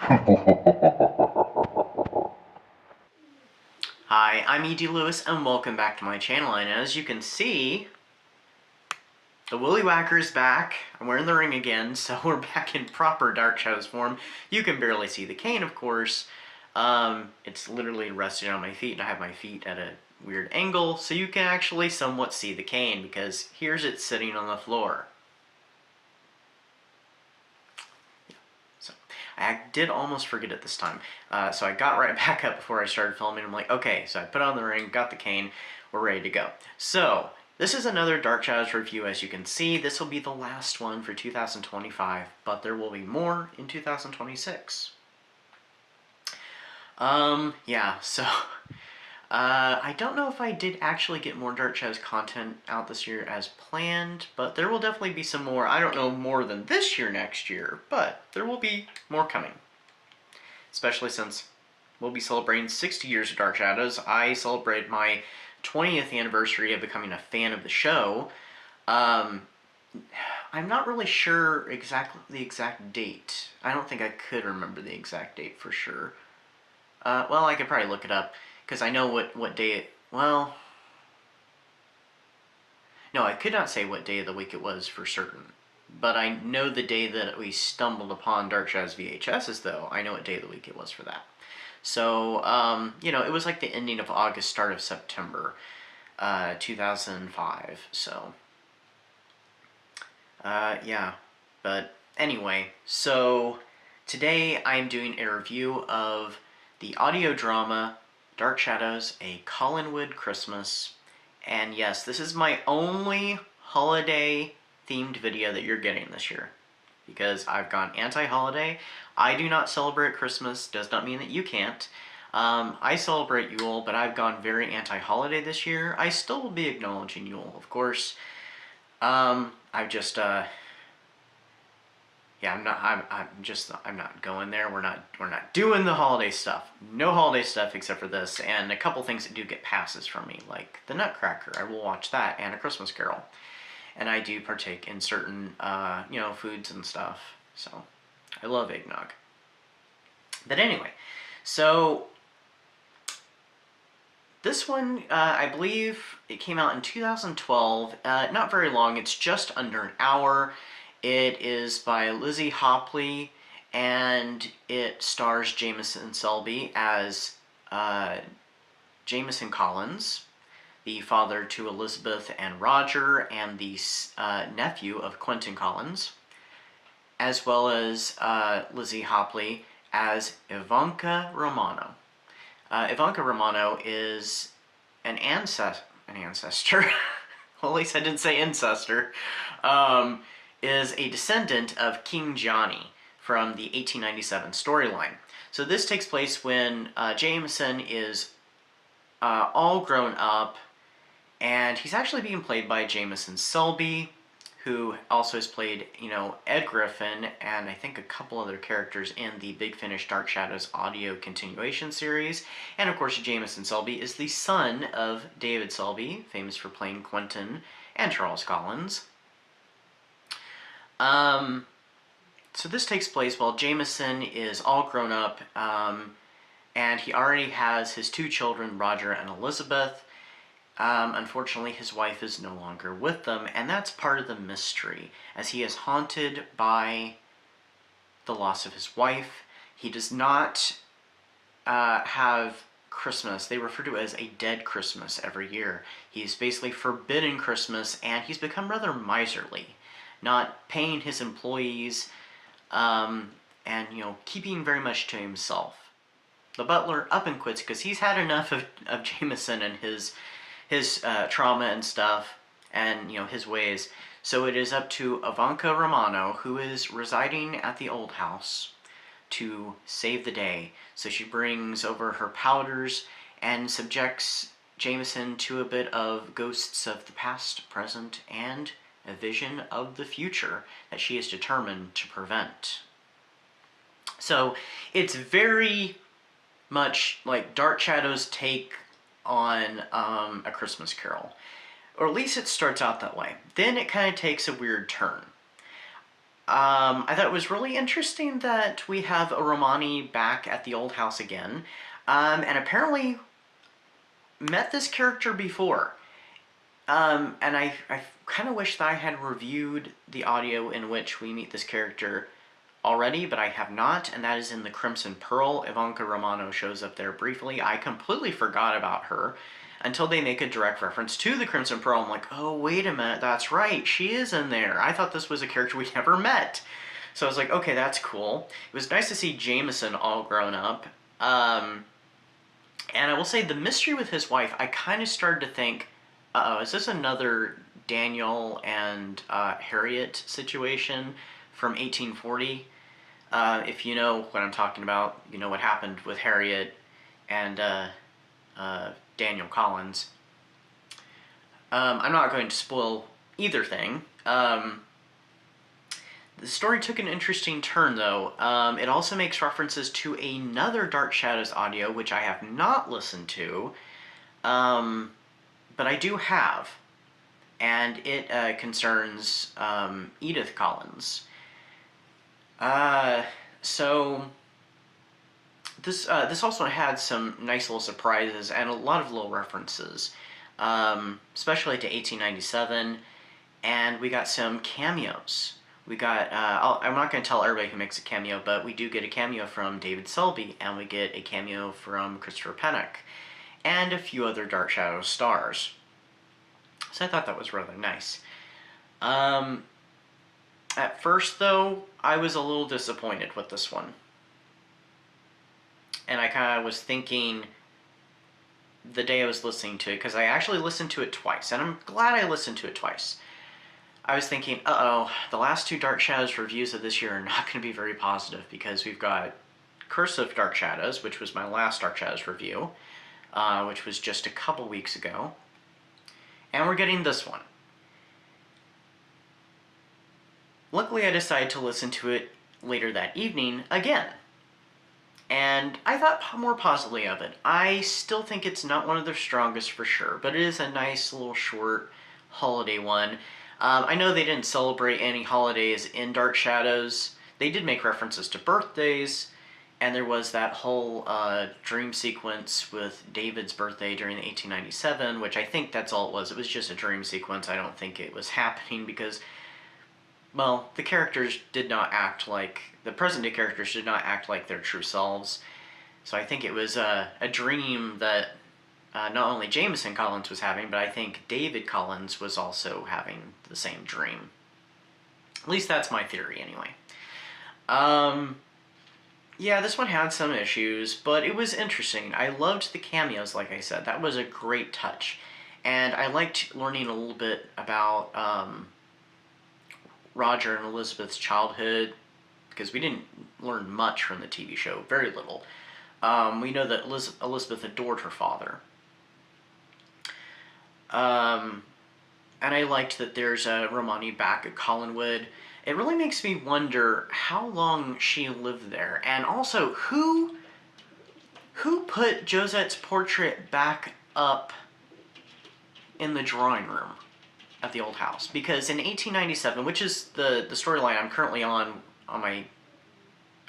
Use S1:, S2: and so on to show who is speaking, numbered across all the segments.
S1: Hi, I'm E.D. Lewis, and welcome back to my channel. And as you can see, the Willy Whacker's back. I'm wearing the ring again, so we're back in proper Dark Shadows form. You can barely see the cane, of course. It's literally resting on my feet, and I have my feet at a weird angle, so you can actually somewhat see the cane, because here's it sitting on the floor. I did almost forget it this time. So I got right back up before I started filming. I'm like, okay, so I put on the ring, got the cane, we're ready to go. So, this is another Dark Shadows review, as you can see. This will be the last one for 2025, but there will be more in 2026. Yeah, so I don't know if I did actually get more Dark Shadows content out this year as planned, but there will definitely be some more. I don't know more than this year next year, but there will be more coming. Especially since we'll be celebrating 60 years of Dark Shadows. I celebrated my 20th anniversary of becoming a fan of the show. I'm not really sure exactly the exact date. I don't think I could remember the exact date for sure. Well, I could probably look it up, because I know what day it... Well... No, I could not say what day of the week it was for certain. But I know the day that we stumbled upon Dark Shadows VHSs, though. I know what day of the week it was for that. So, you know, it was like the ending of August, start of September, 2005, so... yeah. But anyway, so today I'm doing a review of the audio drama Dark Shadows, A Collinwood Christmas. And yes, this is my only holiday-themed video that you're getting this year, because I've gone anti-holiday. I do not celebrate Christmas, does not mean that you can't. I celebrate Yule, but I've gone very anti-holiday this year. I still will be acknowledging Yule, of course. I've just, yeah, I'm not going there. We're not doing the holiday stuff. No holiday stuff except for this, and a couple things that do get passes from me, like the Nutcracker. I will watch that, and A Christmas Carol. And I do partake in certain, you know, foods and stuff. So, I love eggnog. But anyway, so this one, I believe it came out in 2012. Not very long. It's just under an hour. It is by Lizzie Hopley, and it stars Jameson Selby as Jameson Collins, the father to Elizabeth and Roger, and the nephew of Quentin Collins, as well as Lizzie Hopley as Ivanka Romano. Ivanka Romano is an ancestor, well, at least I didn't say ancestor, is a descendant of King Johnny from the 1897 storyline. So this takes place when Jameson is all grown up, and he's actually being played by Jameson Selby, who also has played, you know, Ed Griffin and I think a couple other characters in the Big Finish Dark Shadows audio continuation series. And of course, Jameson Selby is the son of David Selby, famous for playing Quentin and Charles Collins. So this takes place while Jameson is all grown up, and he already has his two children, Roger and Elizabeth. Unfortunately, his wife is no longer with them, and that's part of the mystery, as he is haunted by the loss of his wife. He does not have Christmas. They refer to it as a dead Christmas every year. He's basically forbidden Christmas, and he's become rather miserly, not paying his employees, and, you know, keeping very much to himself. The butler up and quits because he's had enough of Jameson and his trauma and stuff, and, you know, his ways. So it is up to Ivanka Romano, who is residing at the old house, to save the day. So she brings over her powders and subjects Jameson to a bit of ghosts of the past, present, and a vision of the future that she is determined to prevent. So it's very much like Dark Shadows' take on A Christmas Carol. Or at least it starts out that way. Then it kind of takes a weird turn. I thought it was really interesting that we have a Romani back at the old house again, and apparently met this character before. And I kind of wish that I had reviewed the audio in which we meet this character already, but I have not, and that is in The Crimson Pearl. Ivanka Romano shows up there briefly. I completely forgot about her until they make a direct reference to The Crimson Pearl. I'm like, oh, wait a minute, that's right, she is in there. I thought this was a character we never met. So I was like, okay, that's cool. It was nice to see Jameson all grown up. And I will say, the mystery with his wife, I kind of started to think, uh-oh, is this another Daniel and Harriet situation from 1840? If you know what I'm talking about, you know what happened with Harriet and Daniel Collins. I'm not going to spoil either thing. The story took an interesting turn, though. It also makes references to another Dark Shadows audio, which I have not listened to, but I do have, and it concerns Edith Collins. So this also had some nice little surprises and a lot of little references, especially to 1897, and we got some cameos. We got, I'm not going to tell everybody who makes a cameo, but we do get a cameo from David Selby, and we get a cameo from Christopher Pennock, and a few other Dark Shadows stars. So I thought that was rather nice. At first, though, I was a little disappointed with this one. And I kind of was thinking the day I was listening to it, because I actually listened to it twice, and I'm glad I listened to it twice. I was thinking, uh-oh, the last two Dark Shadows reviews of this year are not going to be very positive, because we've got Curse of Dark Shadows, which was my last Dark Shadows review, which was just a couple weeks ago, and we're getting this one. Luckily, I decided to listen to it later that evening again, and I thought more positively of it. I still think it's not one of their strongest for sure, but it is a nice little short holiday one. I know they didn't celebrate any holidays in Dark Shadows. They did make references to birthdays, and there was that whole dream sequence with David's birthday during the 1897, which I think that's all it was. It was just a dream sequence. I don't think it was happening because, well, the characters did not act like, the present-day characters did not act like their true selves. So I think it was a dream that not only Jameson Collins was having, but I think David Collins was also having the same dream. At least that's my theory, anyway. Yeah, this one had some issues, but it was interesting. I loved the cameos, like I said. That was a great touch. And I liked learning a little bit about Roger and Elizabeth's childhood, because we didn't learn much from the TV show, very little. We know that Elizabeth adored her father. And I liked that there's a Romani back at Collinwood. It really makes me wonder how long she lived there, and also who put Josette's portrait back up in the drawing room at the old house. Because in 1897, which is the storyline I'm currently on my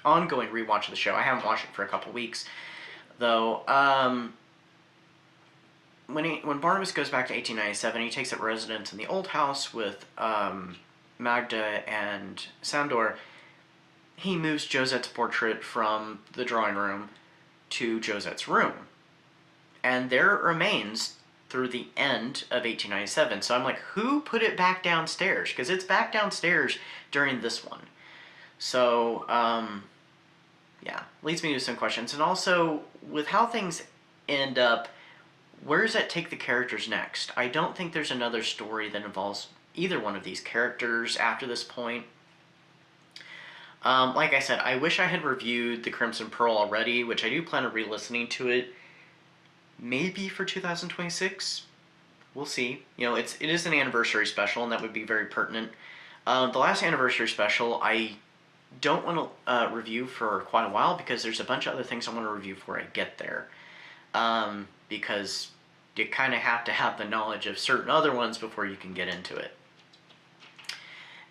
S1: ongoing rewatch of the show. I haven't watched it for a couple weeks, though. When Barnabas goes back to 1897, he takes up residence in the old house with Magda and Sandor. He moves Josette's portrait from the drawing room to Josette's room, and there it remains through the end of 1897. So I'm like, who put it back downstairs? Because it's back downstairs during this one. So, yeah, leads me to some questions. And also, with how things end up, where does that take the characters next? I don't think there's another story that involves either one of these characters after this point. Like I said, I wish I had reviewed The Crimson Pearl already, which I do plan on re-listening to it. Maybe for 2026. We'll see. You know, it is an anniversary special, and that would be very pertinent. The last anniversary special, I don't want to review for quite a while, because there's a bunch of other things I want to review before I get there. Because you kind of have to have the knowledge of certain other ones before you can get into it.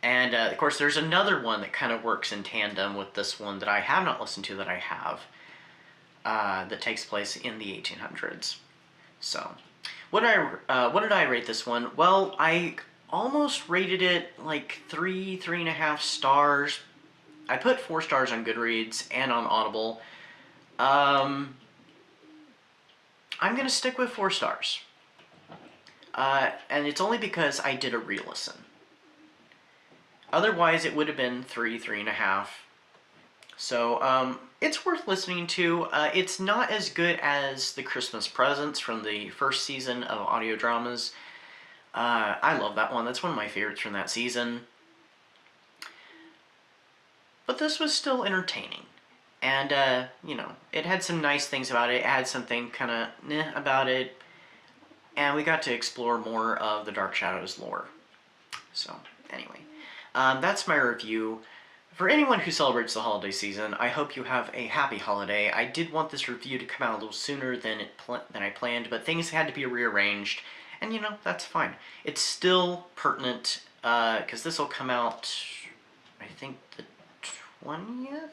S1: And of course, there's another one that kind of works in tandem with this one that I have not listened to that I have, that takes place in the 1800s. So, what did I rate this one? Well, I almost rated it like 3.5 stars. I put 4 stars on Goodreads and on Audible. I'm gonna stick with 4 stars. And it's only because I did a re-listen. Otherwise, it would have been 3.5. So, it's worth listening to. It's not as good as The Christmas Presents from the first season of audio dramas. I love that one. That's one of my favorites from that season. But this was still entertaining. And, you know, it had some nice things about it. It had something kind of meh about it. And we got to explore more of the Dark Shadows lore. So, anyway. That's my review. For anyone who celebrates the holiday season, I hope you have a happy holiday. I did want this review to come out a little sooner than I planned, but things had to be rearranged. And, you know, that's fine. It's still pertinent, because this will come out, I think, the 20th?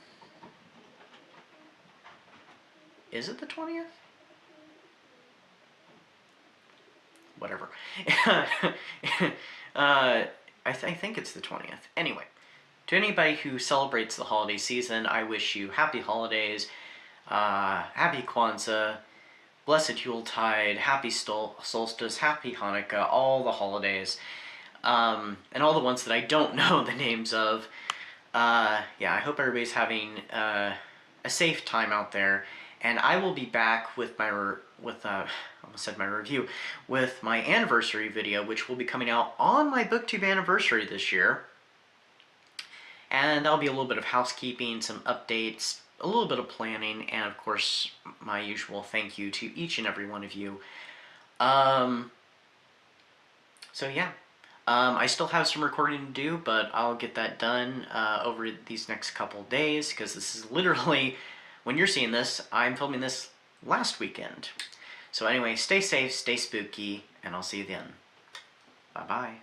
S1: Is it the 20th? Whatever. I think it's the 20th. Anyway, to anybody who celebrates the holiday season, I wish you happy holidays, happy Kwanzaa, blessed Yuletide, happy solstice, happy Hanukkah, all the holidays, and all the ones that I don't know the names of. Yeah, I hope everybody's having a safe time out there, and I will be back with my almost said my review, with my anniversary video, which will be coming out on my BookTube anniversary this year. And that'll be a little bit of housekeeping, some updates, a little bit of planning, and of course, my usual thank you to each and every one of you. So yeah, I still have some recording to do, but I'll get that done over these next couple days, because this is literally, when you're seeing this, I'm filming this last weekend. So anyway, stay safe, stay spooky, and I'll see you then. Bye-bye.